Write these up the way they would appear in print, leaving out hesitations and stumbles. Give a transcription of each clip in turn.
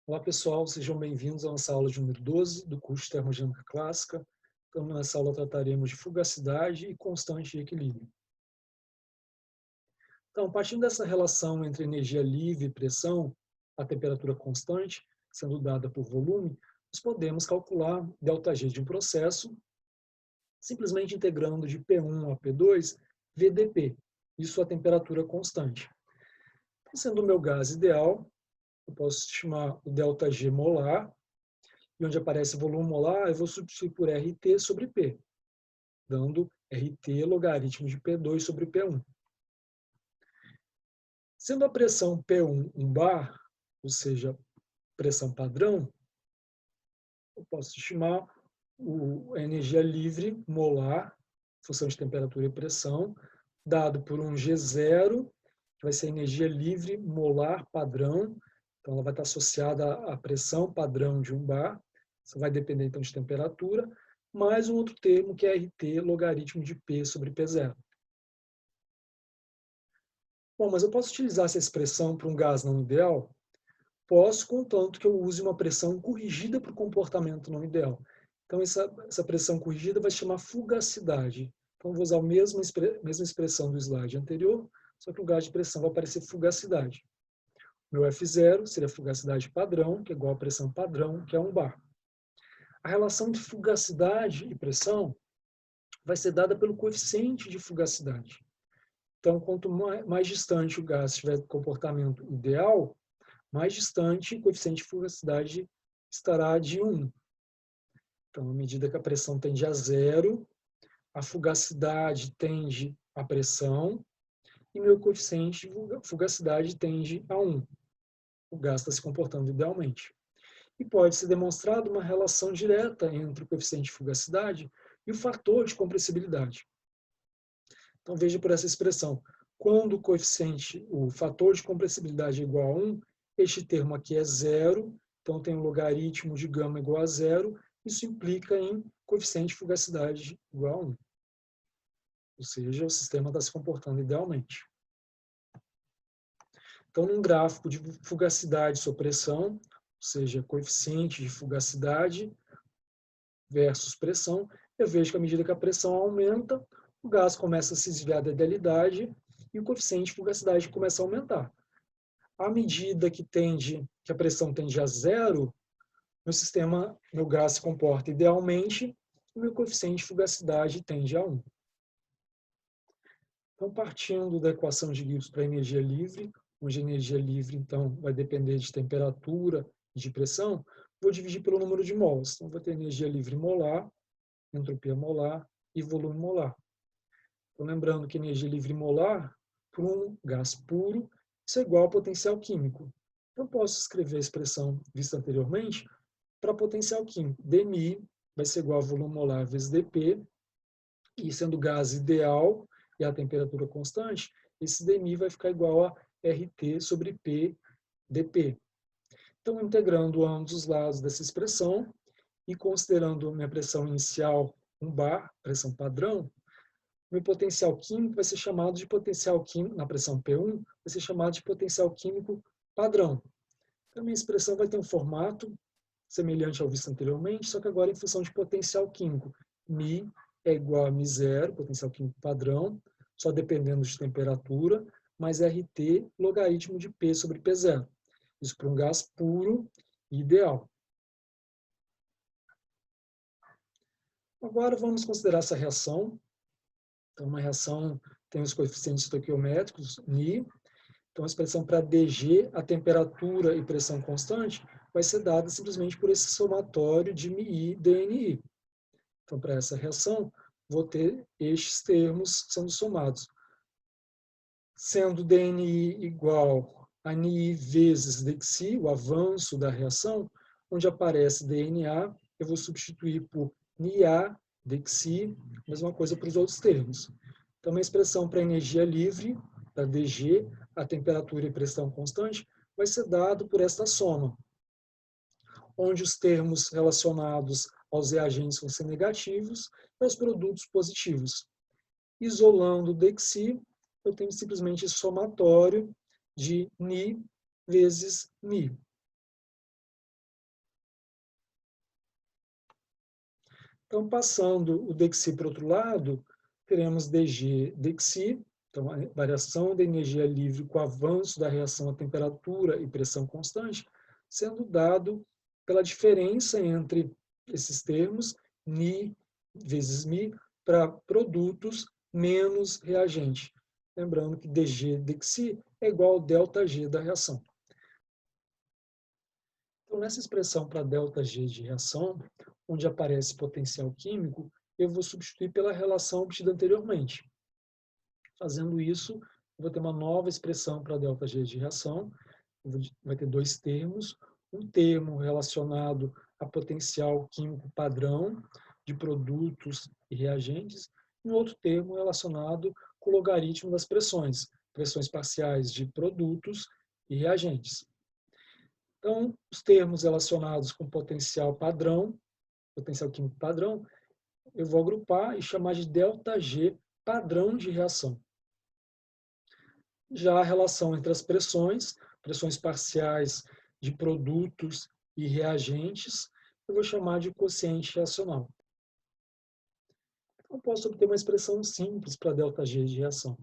Olá pessoal, sejam bem-vindos à nossa aula de número 12 do curso de Termodinâmica Clássica. Então, nessa aula trataremos de fugacidade e constante de equilíbrio. Então, partindo dessa relação entre energia livre e pressão, a temperatura constante, sendo dada por volume, nós podemos calcular ΔG de um processo simplesmente integrando de P1 a P2 VdP, isso a temperatura constante. Então, sendo o meu gás ideal, eu posso estimar o ΔG molar, e onde aparece volume molar, eu vou substituir por RT sobre P, dando RT logaritmo de P2 sobre P1. Sendo a pressão P1 um bar, ou seja, pressão padrão, eu posso estimar a energia livre molar, função de temperatura e pressão, dado por um G0, que vai ser a energia livre molar padrão, então ela vai estar associada à pressão padrão de um bar, isso vai depender então de temperatura, mais um outro termo que é RT logaritmo de P sobre P0. Bom, mas eu posso utilizar essa expressão para um gás não ideal? Posso, contanto que eu use uma pressão corrigida para o comportamento não ideal. Então, essa pressão corrigida vai se chamar fugacidade. Então, eu vou usar a mesma expressão do slide anterior, só que o lugar de pressão vai aparecer fugacidade. Meu F0 seria a fugacidade padrão, que é igual à pressão padrão, que é 1 bar. A relação de fugacidade e pressão vai ser dada pelo coeficiente de fugacidade. Então, quanto mais distante o gás tiver do comportamento ideal, mais distante o coeficiente de fugacidade estará de 1. Então, à medida que a pressão tende a zero, a fugacidade tende à pressão e meu coeficiente de fugacidade tende a 1. O gás está se comportando idealmente. E pode ser demonstrada uma relação direta entre o coeficiente de fugacidade e o fator de compressibilidade. Então, veja por essa expressão. Quando o coeficiente, o fator de compressibilidade é igual a 1, este termo aqui é zero, então tem um logaritmo de gama igual a zero, isso implica em coeficiente de fugacidade igual a 1. Ou seja, o sistema está se comportando idealmente. Então, num gráfico de fugacidade sobre pressão, ou seja, coeficiente de fugacidade versus pressão, eu vejo que à medida que a pressão aumenta, o gás começa a se desviar da idealidade e o coeficiente de fugacidade começa a aumentar. À medida que a pressão tende a zero, meu gás se comporta idealmente e meu coeficiente de fugacidade tende a 1. Então, partindo da equação de Gibbs para a energia livre, onde a energia livre, então, vai depender de temperatura e de pressão, vou dividir pelo número de mols. Então, vou ter energia livre molar, entropia molar e volume molar. Então, lembrando que energia livre molar, para um gás puro, isso é igual ao potencial químico. Então, posso escrever a expressão vista anteriormente para potencial químico. dmi vai ser igual a volume molar vezes dp, e sendo gás ideal e a temperatura constante, esse dmi vai ficar igual a RT sobre P dp. Então, integrando ambos os lados dessa expressão e considerando minha pressão inicial 1 bar, pressão padrão, meu potencial químico vai ser chamado de potencial químico, na pressão P1, vai ser chamado de potencial químico padrão. Então, a minha expressão vai ter um formato semelhante ao visto anteriormente, só que agora em função de potencial químico. Mi é igual a Mi0, potencial químico padrão, só dependendo de temperatura, mais RT logaritmo de P sobre P0. Isso para um gás puro e ideal. Agora vamos considerar essa reação. Então, uma reação tem os coeficientes estoquiométricos, Ni. Então, a expressão para DG, a temperatura e pressão constante, vai ser dada simplesmente por esse somatório de Mi e DNI. Então, para essa reação, vou ter estes termos sendo somados. Sendo DNI igual a Ni vezes Dxi, o avanço da reação, onde aparece DNA, eu vou substituir por Nia Dxi, mesma coisa para os outros termos. Então, a expressão para energia livre, da DG, a temperatura e pressão constante, vai ser dado por esta soma, onde os termos relacionados aos reagentes vão ser negativos e os produtos positivos. Isolando o Dxi, eu tenho simplesmente esse somatório de Ni vezes Mi. Então, passando o dxi para o outro lado, teremos dg, dxi, então a variação da energia livre com o avanço da reação a temperatura e pressão constante, sendo dado pela diferença entre esses termos, Ni vezes Mi, para produtos menos reagente. Lembrando que dg, dxi é igual ao ΔG da reação. Então, nessa expressão para ΔG de reação, onde aparece potencial químico, eu vou substituir pela relação obtida anteriormente. Fazendo isso, eu vou ter uma nova expressão para ΔG de reação, vai ter dois termos, um termo relacionado a potencial químico padrão de produtos e reagentes, e um outro termo relacionado com o logaritmo das pressões, pressões parciais de produtos e reagentes. Então, os termos relacionados com potencial padrão, potencial químico padrão, eu vou agrupar e chamar de ΔG padrão de reação. Já a relação entre as pressões, pressões parciais de produtos e reagentes, eu vou chamar de quociente reacional. Então, eu posso obter uma expressão simples para ΔG de reação,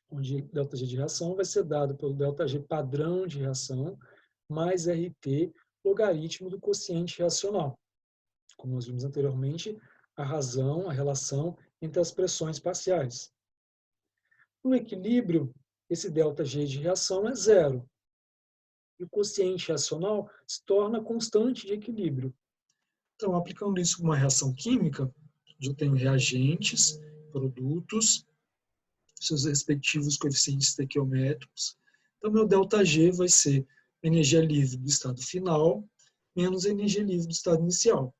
onde ΔG de reação vai ser dado pelo ΔG padrão de reação mais RT, logaritmo do quociente reacional. Como nós vimos anteriormente, a razão, a relação entre as pressões parciais. No equilíbrio, esse ΔG de reação é zero. E o quociente reacional se torna constante de equilíbrio. Então, aplicando isso uma reação química, eu tenho reagentes, produtos, seus respectivos coeficientes estequiométricos. Então, meu ΔG vai ser energia livre do estado final menos a energia livre do estado inicial.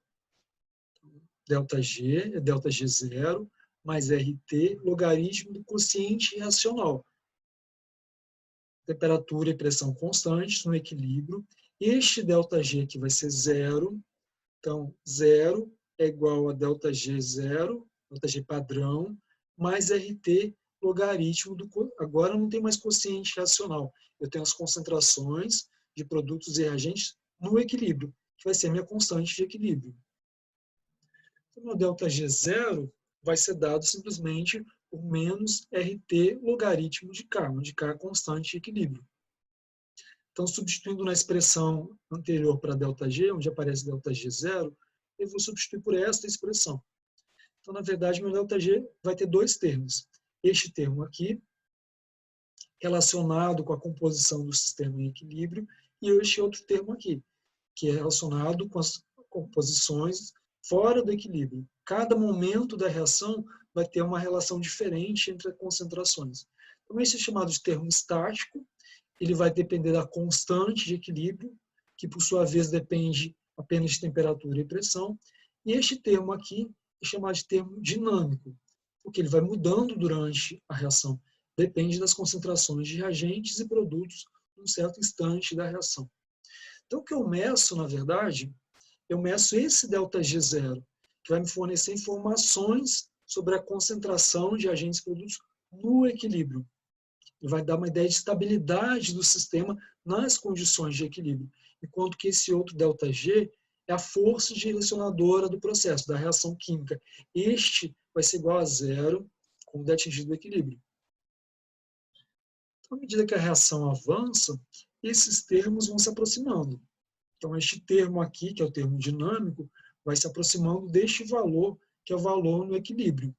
ΔG é ΔG0 mais RT, logaritmo do quociente reacional. Temperatura e pressão constantes no equilíbrio. Este ΔG aqui vai ser zero. Então, zero é igual a ΔG0, ΔG padrão, mais RT, logaritmo do... Agora não tem mais quociente reacional. Eu tenho as concentrações de produtos e reagentes no equilíbrio, que vai ser a minha constante de equilíbrio. Então, o ΔG0 vai ser dado simplesmente por menos RT logaritmo de K, onde K é constante de equilíbrio. Então, substituindo na expressão anterior para ΔG, onde aparece ΔG0, eu vou substituir por esta expressão. Então, na verdade, meu ΔG vai ter dois termos. Este termo aqui, relacionado com a composição do sistema em equilíbrio, e este outro termo aqui, que é relacionado com as composições fora do equilíbrio. Cada momento da reação vai ter uma relação diferente entre as concentrações. Então, esse é chamado de termo estático. Ele vai depender da constante de equilíbrio, que por sua vez depende apenas de temperatura e pressão. E este termo aqui é chamado de termo dinâmico, porque ele vai mudando durante a reação. Depende das concentrações de reagentes e produtos num certo instante da reação. Então, o que eu meço, na verdade, eu meço esse ΔG0, que vai me fornecer informações sobre a concentração de agentes e produtos no equilíbrio. Ele vai dar uma ideia de estabilidade do sistema nas condições de equilíbrio, enquanto que esse outro ΔG é a força direcionadora do processo, da reação química. Este vai ser igual a zero quando é atingido o equilíbrio. Então, à medida que a reação avança, esses termos vão se aproximando. Então, este termo aqui, que é o termo dinâmico, vai se aproximando deste valor, que é o valor no equilíbrio.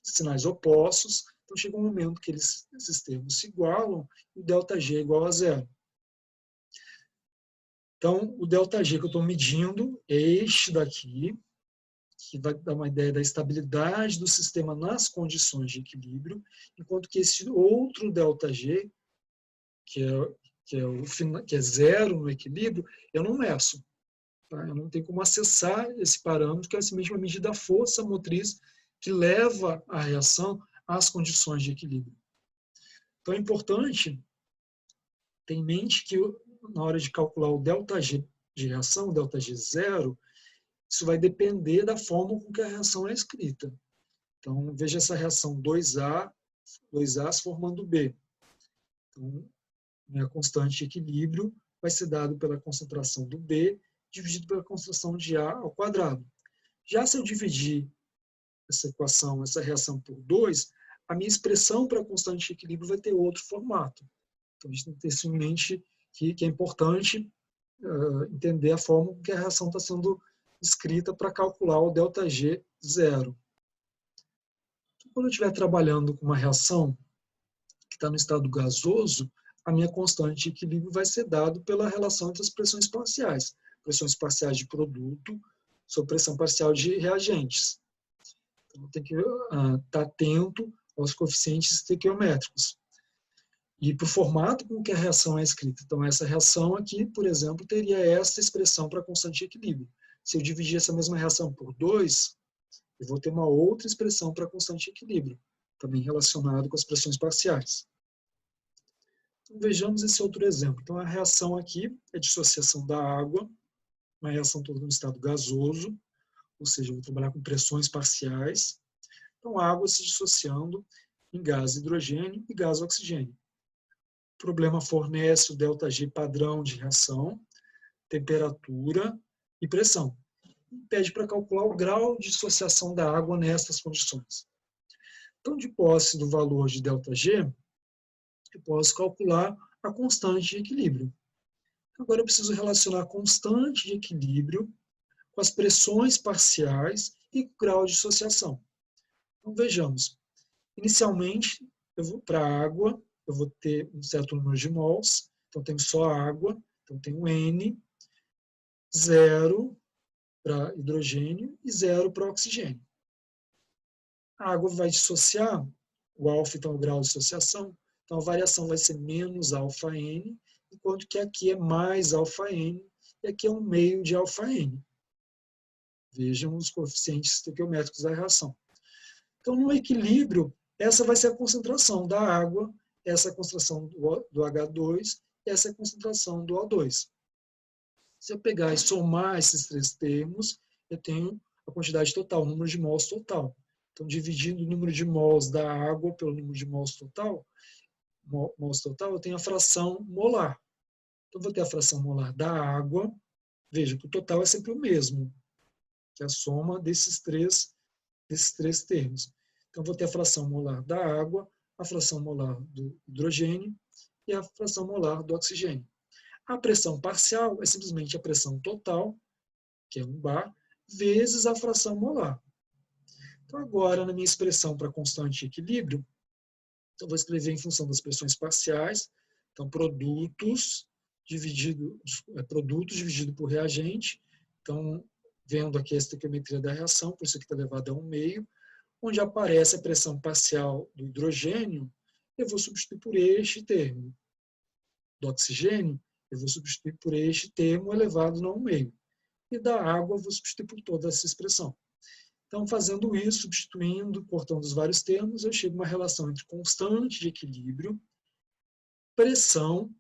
Sinais opostos, então chega um momento que esses termos se igualam e o ΔG é igual a zero. Então, o ΔG que eu estou medindo é este daqui, que vai dar uma ideia da estabilidade do sistema nas condições de equilíbrio, enquanto que esse outro ΔG, que é zero no equilíbrio, eu não meço. Tá? Eu não tenho como acessar esse parâmetro, que é simplesmente uma medida da força motriz que leva a reação às condições de equilíbrio. Então é importante ter em mente que na hora de calcular o ΔG de reação, o ΔG0, isso vai depender da forma com que a reação é escrita. Então, veja essa reação 2A formando B. Então, a constante de equilíbrio vai ser dado pela concentração do B dividido pela concentração de A ao quadrado. Já se eu dividir essa equação, essa reação por 2, a minha expressão para a constante de equilíbrio vai ter outro formato. Então, a gente tem que ter isso em mente, que é importante entender a forma que a reação está sendo escrita para calcular o ΔG zero. Então, quando eu estiver trabalhando com uma reação que está no estado gasoso, a minha constante de equilíbrio vai ser dado pela relação entre as pressões parciais. Pressões parciais de produto sobre pressão parcial de reagentes. Então, tem que estar atento aos coeficientes estequiométricos. E para o formato com que a reação é escrita. Então, essa reação aqui, por exemplo, teria essa expressão para constante de equilíbrio. Se eu dividir essa mesma reação por 2, eu vou ter uma outra expressão para constante de equilíbrio, também relacionado com as pressões parciais. Então, vejamos esse outro exemplo. Então, a reação aqui é dissociação da água, uma reação toda no estado gasoso, ou seja, eu vou trabalhar com pressões parciais. Então, a água se dissociando em gás hidrogênio e gás oxigênio. O problema fornece o ΔG padrão de reação, temperatura e pressão. E pede para calcular o grau de dissociação da água nessas condições. Então, de posse do valor de ΔG, eu posso calcular a constante de equilíbrio. Agora eu preciso relacionar a constante de equilíbrio com as pressões parciais e o grau de dissociação. Então, vejamos. Inicialmente, para a água, eu vou ter um certo número de mols, então tenho só água, então tenho N, 0 para hidrogênio e 0 para oxigênio. A água vai dissociar, o alfa então é o grau de dissociação, então a variação vai ser menos alfa N, enquanto que aqui é mais alfa N, e aqui é um meio de alfa N. Vejam os coeficientes estequiométricos da reação. Então, no equilíbrio, essa vai ser a concentração da água, essa é a concentração do H2, essa é a concentração do O2. Se eu pegar e somar esses três termos, eu tenho a quantidade total, o número de mols total. Então, dividindo o número de mols da água pelo número de mols total, eu tenho a fração molar. Então, eu vou ter a fração molar da água. Veja que o total é sempre o mesmo, que é a soma desses três termos. Então, vou ter a fração molar da água, a fração molar do hidrogênio e a fração molar do oxigênio. A pressão parcial é simplesmente a pressão total, que é 1 bar, vezes a fração molar. Então, agora, na minha expressão para constante de equilíbrio, eu vou escrever em função das pressões parciais. Então, produtos dividido por reagente. Então, vendo aqui a estequiometria da reação, por isso aqui está elevado a 1/2, onde aparece a pressão parcial do hidrogênio, eu vou substituir por este termo. Do oxigênio, eu vou substituir por este termo elevado a 1/2. E da água, eu vou substituir por toda essa expressão. Então, fazendo isso, substituindo, cortando os vários termos, eu chego a uma relação entre constante de equilíbrio, pressão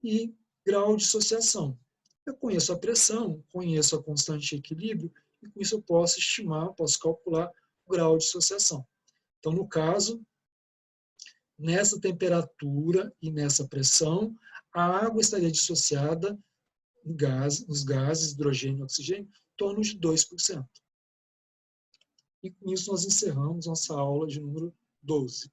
e grau de dissociação. Eu conheço a pressão, conheço a constante de equilíbrio, e com isso eu posso estimar, posso calcular o grau de dissociação. Então, no caso, nessa temperatura e nessa pressão, a água estaria dissociada nos gases, hidrogênio e oxigênio, em torno de 2%. E com isso nós encerramos nossa aula de número 12.